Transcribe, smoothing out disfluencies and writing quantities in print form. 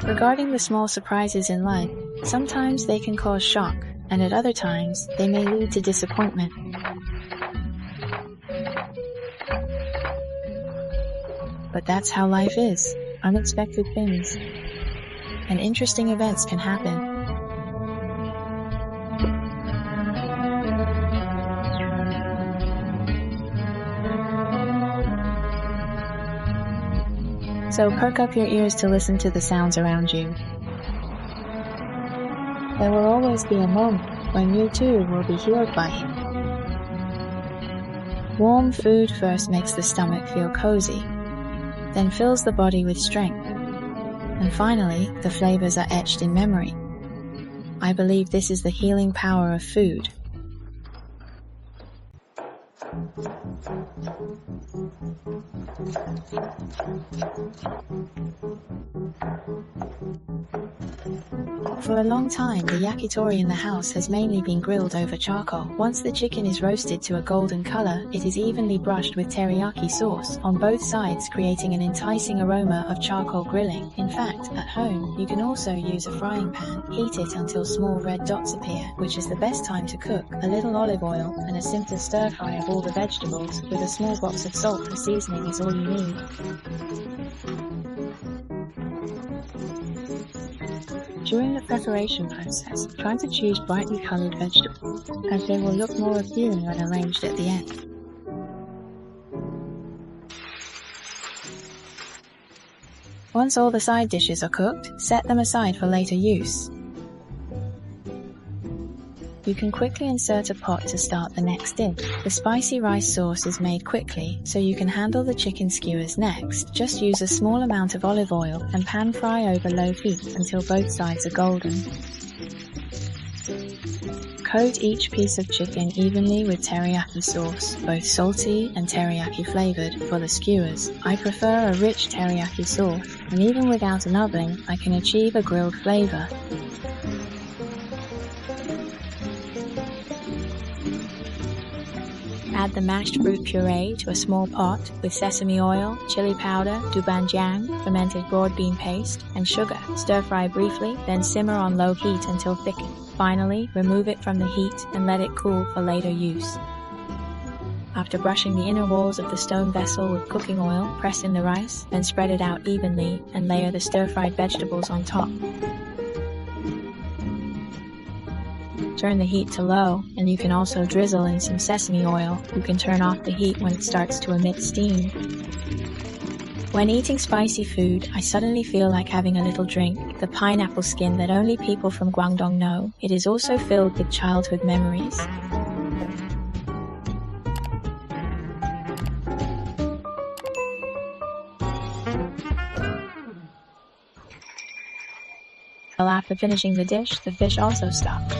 Regarding the small surprises in life, sometimes they can cause shock, and at other times, they may lead to disappointment. But that's how life is. Unexpected things and interesting events can happen. So perk up your ears to listen to the sounds around you. There will always be a moment when you too will be healed by it. Warm food first makes the stomach feel cozy, then fills the body with strength, and finally the flavors are etched in memory. I believe this is the healing power of food. For a long time, the yakitori in the house has mainly been grilled over charcoal. Once the chicken is roasted to a golden color, it is evenly brushed with teriyaki sauce on both sides, creating an enticing aroma of charcoal grilling. In fact, at home, you can also use a frying pan. Heat it until small red dots appear, which is the best time to cook. A little olive oil and a simple stir fry of all the vegetables with a small box of salt for seasoning is all you need. During the preparation process, try to choose brightly colored vegetables, as they will look more appealing when arranged at the end. Once all the side dishes are cooked, set them aside for later use. You can quickly insert a pot to start the next dish. The spicy rice sauce is made quickly, so you can handle the chicken skewers next. Just use a small amount of olive oil and pan fry over low heat until both sides are golden. Coat each piece of chicken evenly with teriyaki sauce, both salty and teriyaki flavored, for the skewers. I prefer a rich teriyaki sauce, and even without an oven, I can achieve a grilled flavor. Add the mashed fruit puree to a small pot with sesame oil, chili powder, doubanjiang, fermented broad bean paste, and sugar. Stir fry briefly, then simmer on low heat until thickened. Finally, remove it from the heat and let it cool for later use. After brushing the inner walls of the stone vessel with cooking oil, press in the rice, then spread it out evenly and layer the stir-fried vegetables on top. Turn the heat to low, and you can also drizzle in some sesame oil. You can turn off the heat when it starts to emit steam. When eating spicy food, I suddenly feel like having a little drink, the pineapple skin that only people from Guangdong know. It is also filled with childhood memories. After finishing the dish, the fish also stopped.